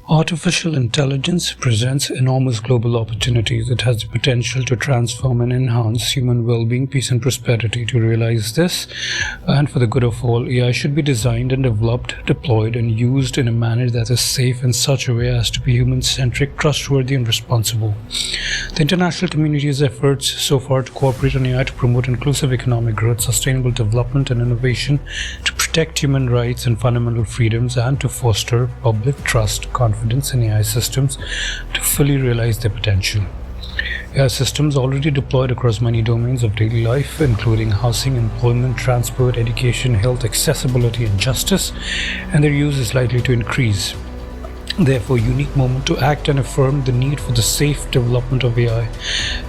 Artificial intelligence presents enormous global opportunities. It has the potential to transform and enhance human well-being, peace and prosperity. To realize this, and for the good of all, AI should be designed and developed, deployed and used in a manner that is safe in such a way as to be human-centric, trustworthy and responsible. The international community's efforts so far to cooperate on AI to promote inclusive economic growth, sustainable development and innovation, to protect human rights and fundamental freedoms, and to foster public trust, confidence in AI systems to fully realize their potential. AI systems already deployed across many domains of daily life, including housing, employment, transport, education, health, accessibility, and justice, and their use is likely to increase. Therefore, a unique moment to act and affirm the need for the safe development of AI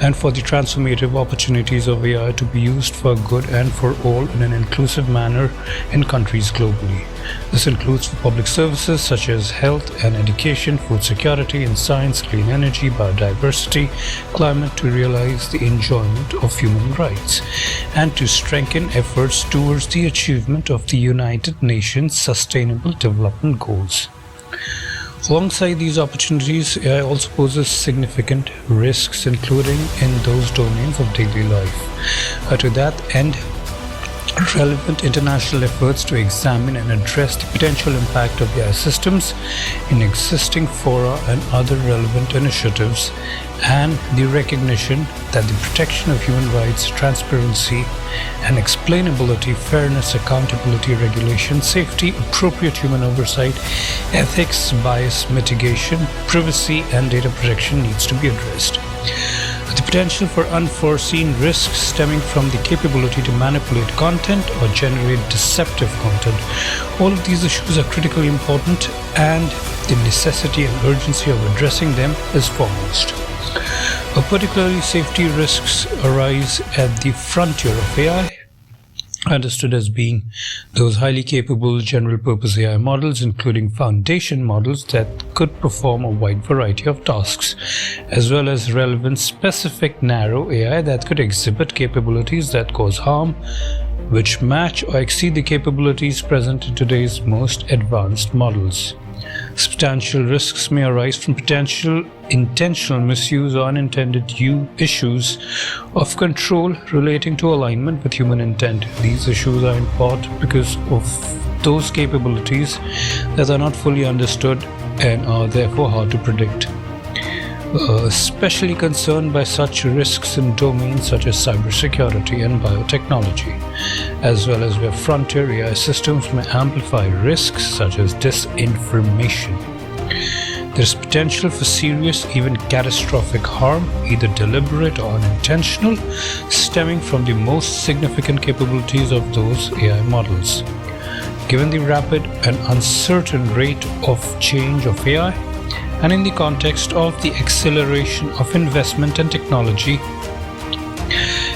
and for the transformative opportunities of AI to be used for good and for all in an inclusive manner in countries globally. This includes for public services such as health and education, food security and science, clean energy, biodiversity, climate, to realize the enjoyment of human rights and to strengthen efforts towards the achievement of the United Nations Sustainable Development Goals. Alongside these opportunities, AI also poses significant risks, including in those domains of daily life. To that end, relevant international efforts to examine and address the potential impact of AI systems in existing fora and other relevant initiatives, and the recognition that the protection of human rights, transparency and explainability, fairness, accountability, regulation, safety, appropriate human oversight, ethics, bias mitigation, privacy and data protection needs to be addressed. The potential for unforeseen risks stemming from the capability to manipulate content or generate deceptive content. All of these issues are critically important, and the necessity and urgency of addressing them is foremost. Particularly, safety risks arise at the frontier of AI, understood as being those highly capable general-purpose AI models, including foundation models that could perform a wide variety of tasks, as well as relevant specific narrow AI that could exhibit capabilities that cause harm, which match or exceed the capabilities present in today's most advanced models. Substantial risks may arise from potential intentional misuse or unintended issues of control relating to alignment with human intent. These issues are in part because of those capabilities that are not fully understood and are therefore hard to predict. Especially concerned by such risks in domains such as cybersecurity and biotechnology, as well as where frontier AI systems may amplify risks such as disinformation. There is potential for serious, even catastrophic harm, either deliberate or unintentional, stemming from the most significant capabilities of those AI models. Given the rapid and uncertain rate of change of AI, and in the context of the acceleration of investment and technology,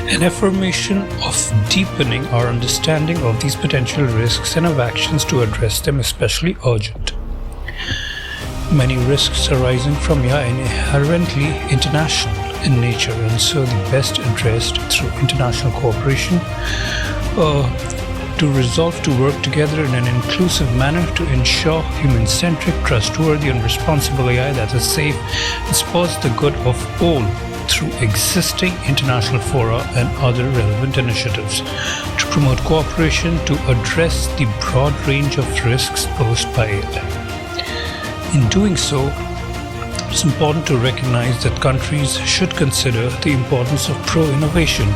an affirmation of deepening our understanding of these potential risks and of actions to address them especially urgent. Many risks arising from AI are inherently international in nature, and so the best addressed through international cooperation to resolve to work together in an inclusive manner to ensure human-centric, trustworthy and responsible AI that is safe and supports the good of all through existing international fora and other relevant initiatives, to promote cooperation to address the broad range of risks posed by AI. In doing so, it's important to recognize that countries should consider the importance of pro-innovation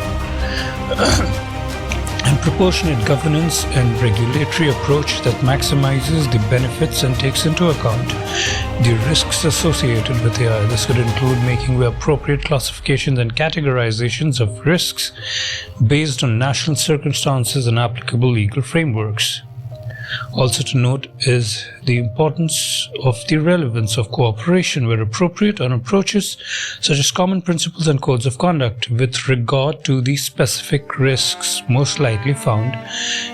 and proportionate governance and regulatory approach that maximizes the benefits and takes into account the risks associated with AI. This could include making the appropriate classifications and categorizations of risks based on national circumstances and applicable legal frameworks. Also to note is the importance of the relevance of cooperation where appropriate on approaches such as common principles and codes of conduct with regard to the specific risks most likely found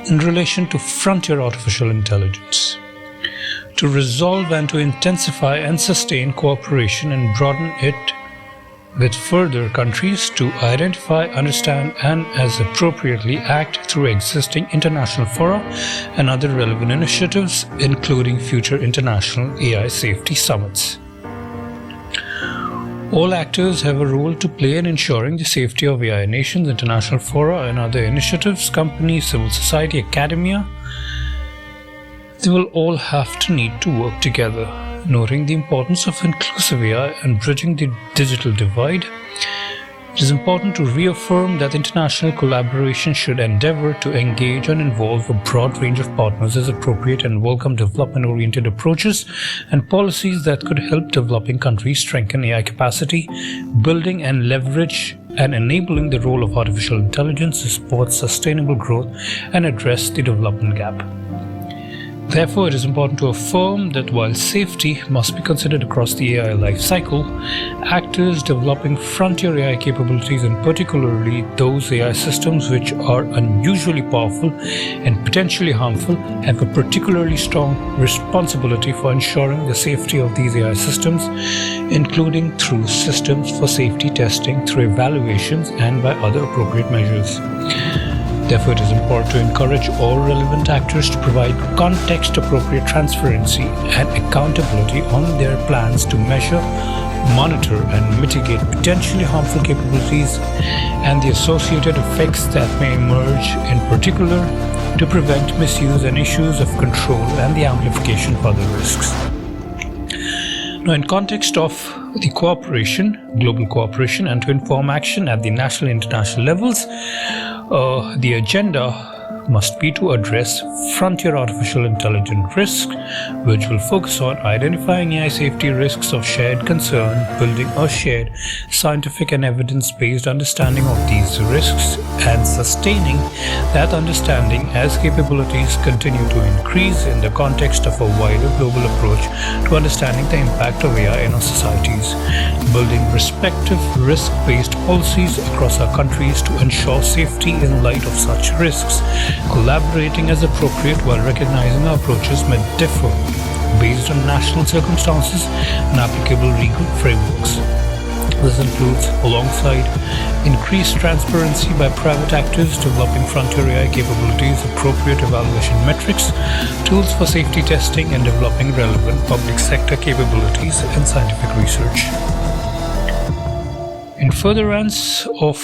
in relation to frontier artificial intelligence. To resolve and to intensify and sustain cooperation and broaden it with further countries to identify, understand, and as appropriately act through existing international fora and other relevant initiatives, including future international AI safety summits. All actors have a role to play in ensuring the safety of AI nations, international fora, and other initiatives, companies, civil society, academia. They will all have to need to work together, noting the importance of inclusive AI and bridging the digital divide. It is important to reaffirm that international collaboration should endeavor to engage and involve a broad range of partners as appropriate and welcome development-oriented approaches and policies that could help developing countries strengthen AI capacity, building and leverage and enabling the role of artificial intelligence to support sustainable growth and address the development gap. Therefore, it is important to affirm that while safety must be considered across the AI life cycle, actors developing frontier AI capabilities, and particularly those AI systems which are unusually powerful and potentially harmful, have a particularly strong responsibility for ensuring the safety of these AI systems, including through systems for safety testing, through evaluations, and by other appropriate measures. Therefore, it is important to encourage all relevant actors to provide context-appropriate transparency and accountability on their plans to measure, monitor, and mitigate potentially harmful capabilities and the associated effects that may emerge, in particular, to prevent misuse and issues of control and the amplification of other risks. Now, in context of the global cooperation, and to inform action at the national and international levels, the agenda must be to address frontier artificial intelligence risks, which will focus on identifying AI safety risks of shared concern, building a shared scientific and evidence-based understanding of these risks, and sustaining that understanding as capabilities continue to increase in the context of a wider global approach to understanding the impact of AI in our societies, building respective risk-based policies across our countries to ensure safety in light of such risks, collaborating as appropriate while recognizing our approaches may differ based on national circumstances and applicable legal frameworks. This includes, alongside increased transparency by private actors developing frontier AI capabilities, appropriate evaluation metrics, tools for safety testing, and developing relevant public sector capabilities and scientific research. In furtherance of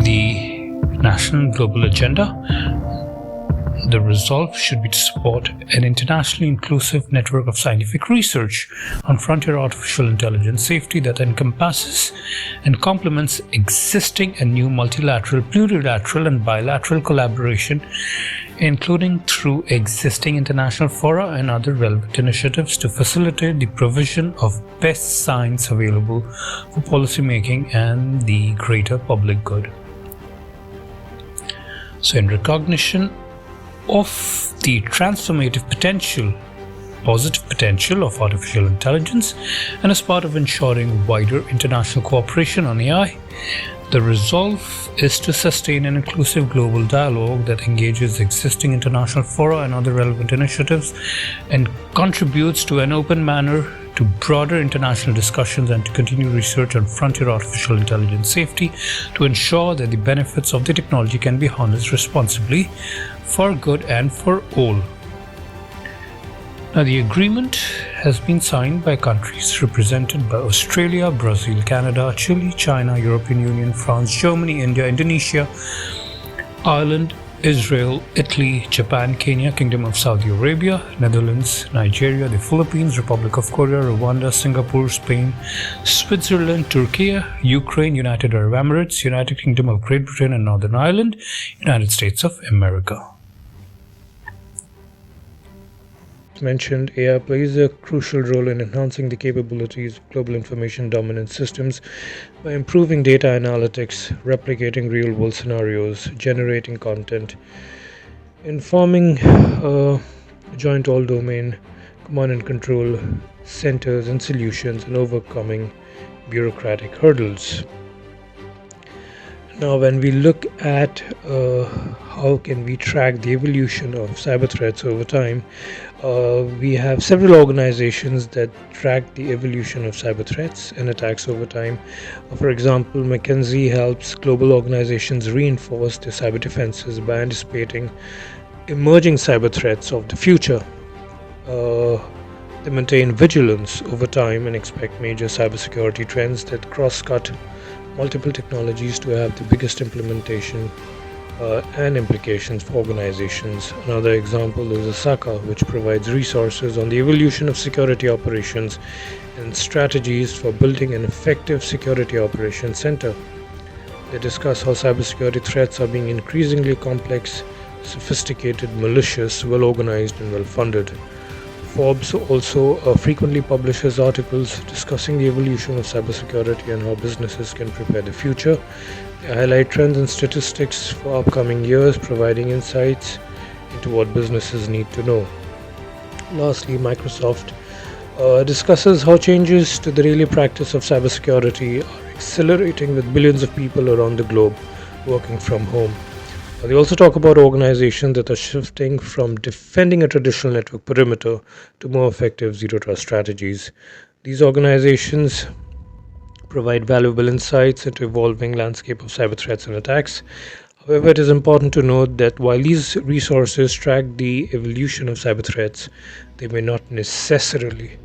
the national global agenda, the resolve should be to support an internationally inclusive network of scientific research on frontier artificial intelligence safety that encompasses and complements existing and new multilateral, plurilateral, and bilateral collaboration, including through existing international fora and other relevant initiatives to facilitate the provision of best science available for policymaking and the greater public good. So, in recognition of the transformative potential, positive potential of artificial intelligence, and as part of ensuring wider international cooperation on AI, the resolve is to sustain an inclusive global dialogue that engages existing international fora and other relevant initiatives and contributes to an open manner to broader international discussions, and to continue research on frontier artificial intelligence safety to ensure that the benefits of the technology can be harnessed responsibly for good and for all. Now, the agreement has been signed by countries represented by Australia, Brazil, Canada, Chile, China, European Union, France, Germany, India, Indonesia, Ireland, Israel, Italy, Japan, Kenya, Kingdom of Saudi Arabia, Netherlands, Nigeria, the Philippines, Republic of Korea, Rwanda, Singapore, Spain, Switzerland, Turkey, Ukraine, United Arab Emirates, United Kingdom of Great Britain and Northern Ireland, United States of America. As mentioned, AI plays a crucial role in enhancing the capabilities of global information dominance systems by improving data analytics, replicating real-world scenarios, generating content, informing joint all-domain command and control centers and solutions, and overcoming bureaucratic hurdles. Now, when we look at how can we track the evolution of cyber threats over time, we have several organizations that track the evolution of cyber threats and attacks over time. For example, McKinsey helps global organizations reinforce their cyber defenses by anticipating emerging cyber threats of the future. They maintain vigilance over time and expect major cybersecurity trends that cross-cut multiple technologies to have the biggest implementation and implications for organizations. Another example is Osaka, which provides resources on the evolution of security operations and strategies for building an effective security operations center. They discuss how cybersecurity threats are being increasingly complex, sophisticated, malicious, well organized, and well funded. Forbes also frequently publishes articles discussing the evolution of cybersecurity and how businesses can prepare the future. They highlight trends and statistics for upcoming years, providing insights into what businesses need to know. Lastly, Microsoft discusses how changes to the daily practice of cybersecurity are accelerating with billions of people around the globe working from home. They also talk about organizations that are shifting from defending a traditional network perimeter to more effective zero trust strategies. These organizations provide valuable insights into evolving landscape of cyber threats and attacks. However, it is important to note that while these resources track the evolution of cyber threats, they may not necessarily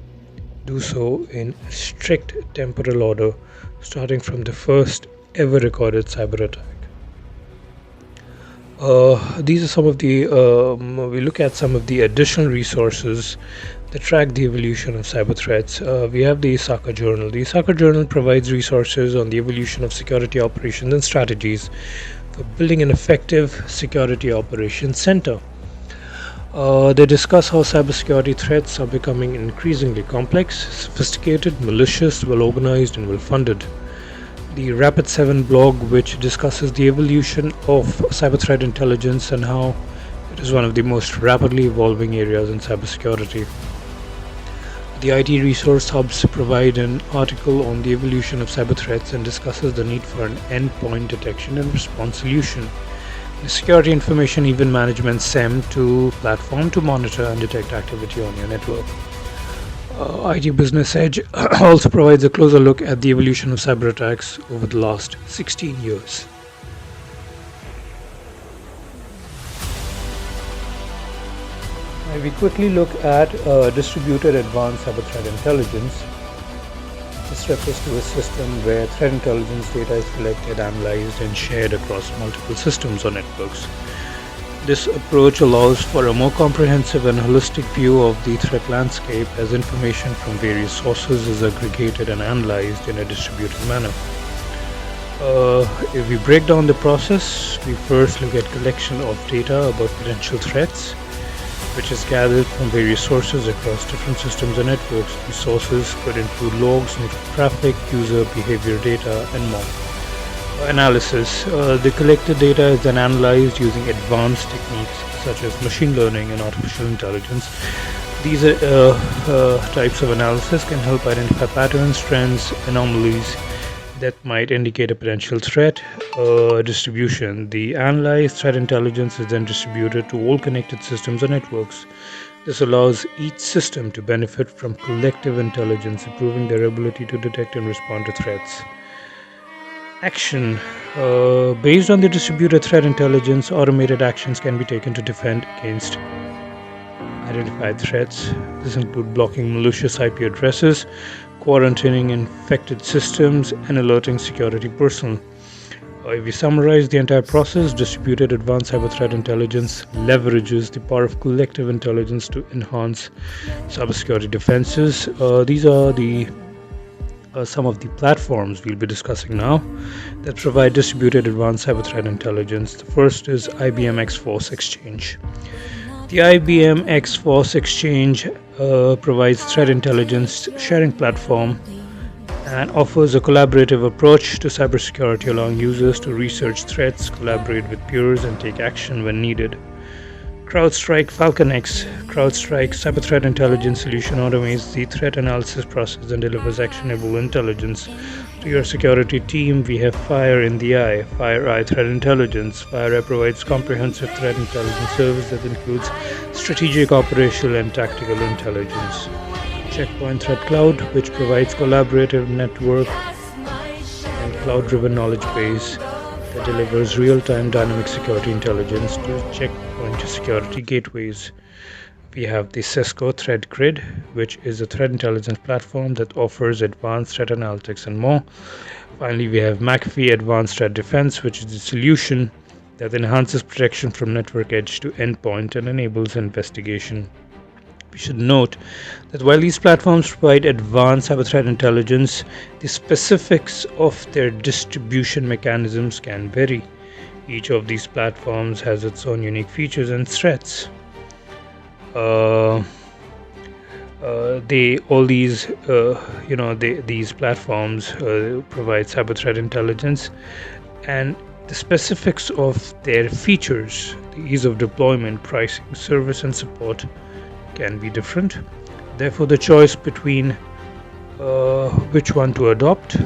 do so in strict temporal order, starting from the first ever recorded cyber attack. These are some of the, we look at some of the additional resources that track the evolution of cyber threats. We have the Osaka Journal. The Osaka Journal provides resources on the evolution of security operations and strategies for building an effective security operations center. They discuss how cybersecurity threats are becoming increasingly complex, sophisticated, malicious, well organized, and well funded. The Rapid 7 blog, which discusses the evolution of cyber threat intelligence and how it is one of the most rapidly evolving areas in cybersecurity. The IT Resource Hubs provide an article on the evolution of cyber threats and discusses the need for an endpoint detection and response solution. The Security Information Event Management SEM2 platform to monitor and detect activity on your network. IT Business Edge also provides a closer look at the evolution of cyber attacks over the last 16 years. We quickly look at distributed advanced cyber threat intelligence. This refers to a system where threat intelligence data is collected, analyzed, and shared across multiple systems or networks. This approach allows for a more comprehensive and holistic view of the threat landscape as information from various sources is aggregated and analyzed in a distributed manner. If we break down the process, we first look at collection of data about potential threats, which is gathered from various sources across different systems and networks. These sources could include logs, network traffic, user behavior data, and more. Analysis. The collected data is then analyzed using advanced techniques such as machine learning and artificial intelligence. These types of analysis can help identify patterns, trends, anomalies that might indicate a potential threat distribution. The analyzed threat intelligence is then distributed to all connected systems or networks. This allows each system to benefit from collective intelligence, improving their ability to detect and respond to threats. Action. Based on the distributed threat intelligence, automated actions can be taken to defend against identified threats. This includes blocking malicious IP addresses, quarantining infected systems, and alerting security personnel. If we summarize the entire process, distributed advanced cyber threat intelligence leverages the power of collective intelligence to enhance cybersecurity defenses. These are some of the platforms we'll be discussing now that provide distributed advanced cyber threat intelligence. The first is IBM X-Force Exchange. The IBM X-Force Exchange provides threat intelligence sharing platform and offers a collaborative approach to cybersecurity, allowing users to research threats, collaborate with peers, and take action when needed. CrowdStrike Falcon X. CrowdStrike cyber threat intelligence solution automates the threat analysis process and delivers actionable intelligence to your security team. We have Fire in the Eye, FireEye Threat Intelligence. FireEye provides comprehensive threat intelligence service that includes strategic, operational, and tactical intelligence. Checkpoint Threat Cloud, which provides collaborative network and cloud-driven knowledge base that delivers real-time dynamic security intelligence to checkpoint security gateways. We have the Cisco Threat Grid, which is a threat intelligence platform that offers advanced threat analytics and more. Finally, we have McAfee Advanced Threat Defense, which is a solution that enhances protection from network edge to endpoint and enables investigation. We should note that while these platforms provide advanced cyber threat intelligence, the specifics of their distribution mechanisms can vary. Each of these platforms has its own unique features and threats. These platforms provide cyber threat intelligence, and the specifics of their features, the ease of deployment, pricing, service, and support can be different. Therefore, the choice between which one to adopt